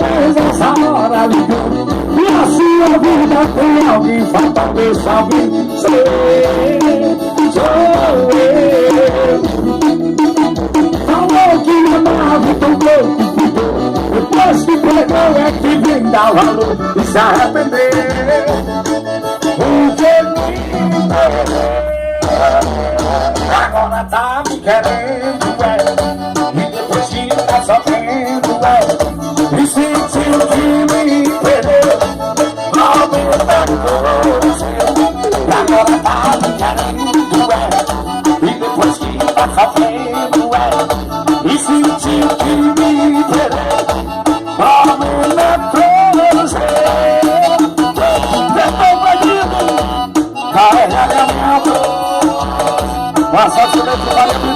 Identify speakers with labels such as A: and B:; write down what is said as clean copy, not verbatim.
A: fez essa hora ligando. E a sua vida tem alguém, falta esse alguém. Sou eu. Falou que me amava, tão louco ficou. Depois que pegou é que vem dar valor e se arrepender. Porque me perdeu. Agora tá me querendo, e depois que tá sofrendo, e sentiu que me perdeu. Agora tá me querendo, e depois que tá sofrendo, e sentiu que me perdeu. Passa a